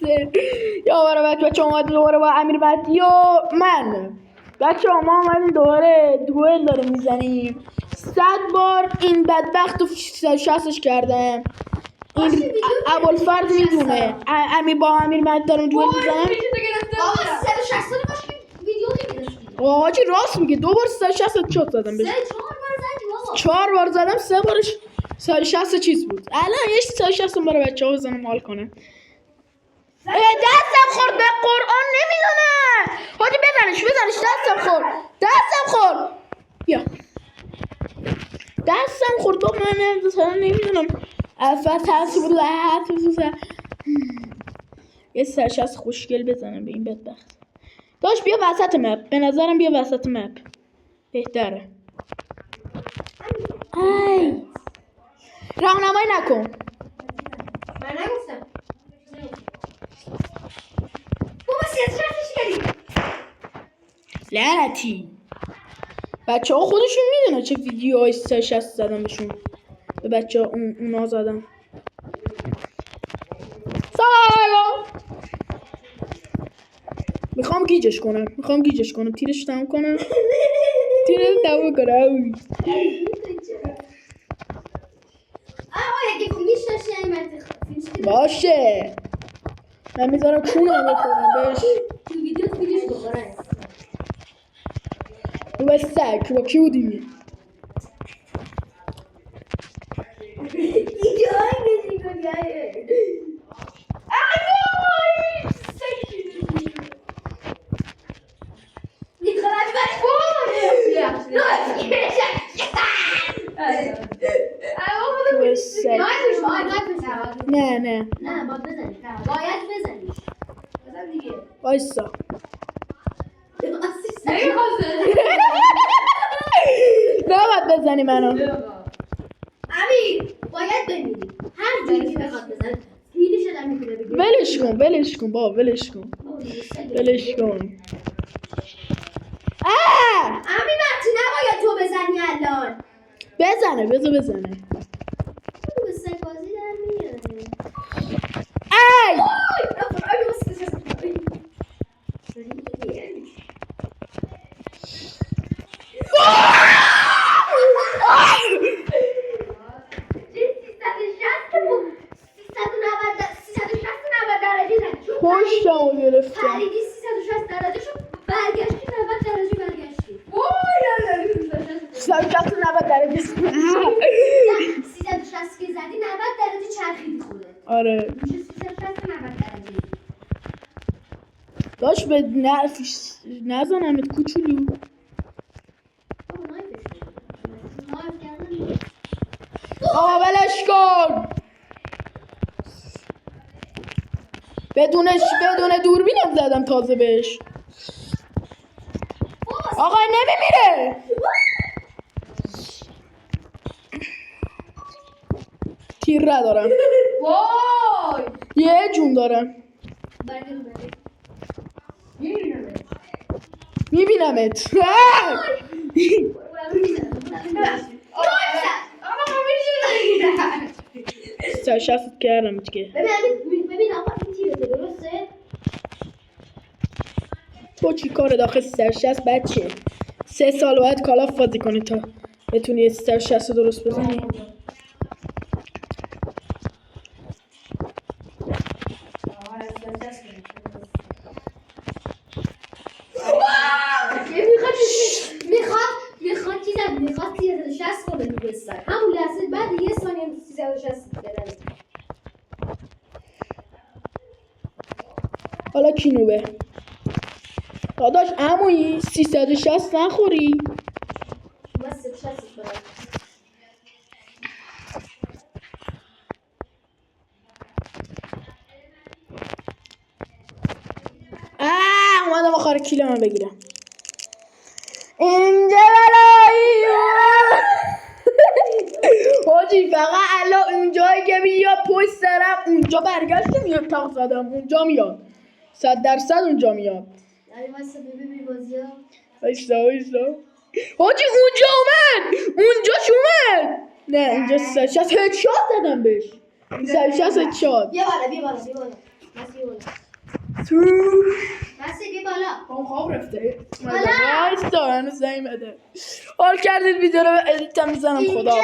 سه. یا برای بچه اومد دوباره با امیر مهدی و من. بچه ما اومدیم دوباره دوئل داره میزنیم. 100 بار این بدبخت رو 60ش کردم. این ابوالفرد میدونه با امیر مهدی دارم دوئل میزنم. حاجی راست میگه، 2 بار 360 شد زدم بهش. 4 بار زدم، 3 بارش 160 چیز بود. الان یه 160 برای بچه‌ها بزنم حال کنه. دستم خورد به قرآن نمیدونه. حاجی بزنش دستم خورد. بیا. دستم خورد با من نمیدونم. یه 160 خوشگل بزنم به این بدبخت. داش بیا وسط مپ. به نظرم بیا وسط مپ بهتره. ای راهنمایی نکن. من نگفتم. بابا 360 کردی. لعنتی. بچه ها خودشون میدونن چه ویدیوهای 360 زدم بهشون. به بچه ها اونا زدم. سلام. میخوام گیجش کنم. تیرش تموم کنم. اگه فیلیش داشتی این باشه. من میذارم چونم بکنم بهش. تو ویدیو فیلیش بخوره. تو بس سک با کی بودی؟ نه باید بزنیش. بزن دیگه. وایسا. نباید بزنی منو. امیر باید بمیری. هر جایی که بخواد بزنه فیلیش هم میتونه بگیره. ولش کن بابا. ولش کن. امیر مهدی نباید تو بزنی الان. بزنه. تو سگ بازی در میاره. ای خوشم گرفتم. پریدی 360 درجه شو برگشتی 90 درجه برگشتی. 390 درجه. 360 که زدی 90 درجه چرخیدی خوده. آره. میشه 360 90 درجه. داش به نزنمت کوچولو. آقا ولش کن. بدون دوربینم زدم تازه بهش. آقا نمیمیره. تیر ندارم. وای یه جون دارم. میبینمت. سرشست کردم دیگه. ببین آقا این تیره درسته؟ تو چی کار داخل سرشست بچه؟ 3 سال باید کالاف بازی کنی تا بتونی سرشست رو درست بزنی. میخواد 360 کنه رو بستن همون لحظه بعد یه ثانیه 360 بدن. حالا کی نوبه؟ داداش عمویی 360 نخوری. من 360 بدم. اومدم آخر کیلو من بگیرم. اینجا بلایی حاجی فقط الان اونجایی که میاد پشت سرم اونجا برگشت میاد تاق زدم اونجا میاد 100% اونجا میاد. یعنی واسه ببین بازی ها وایسا حاجی اونجاش اومد. نه اینجا 360 هدشات زدم بهش. 360 شد. بیا بالا بیا بالا بیا بالا مسی بیا بالا تو مسی بیا بالا هم خواب رفته. بالا. وایستا هنوز نیومده. حال کردید ویدیو رو ادیت هم میزنم. خدا.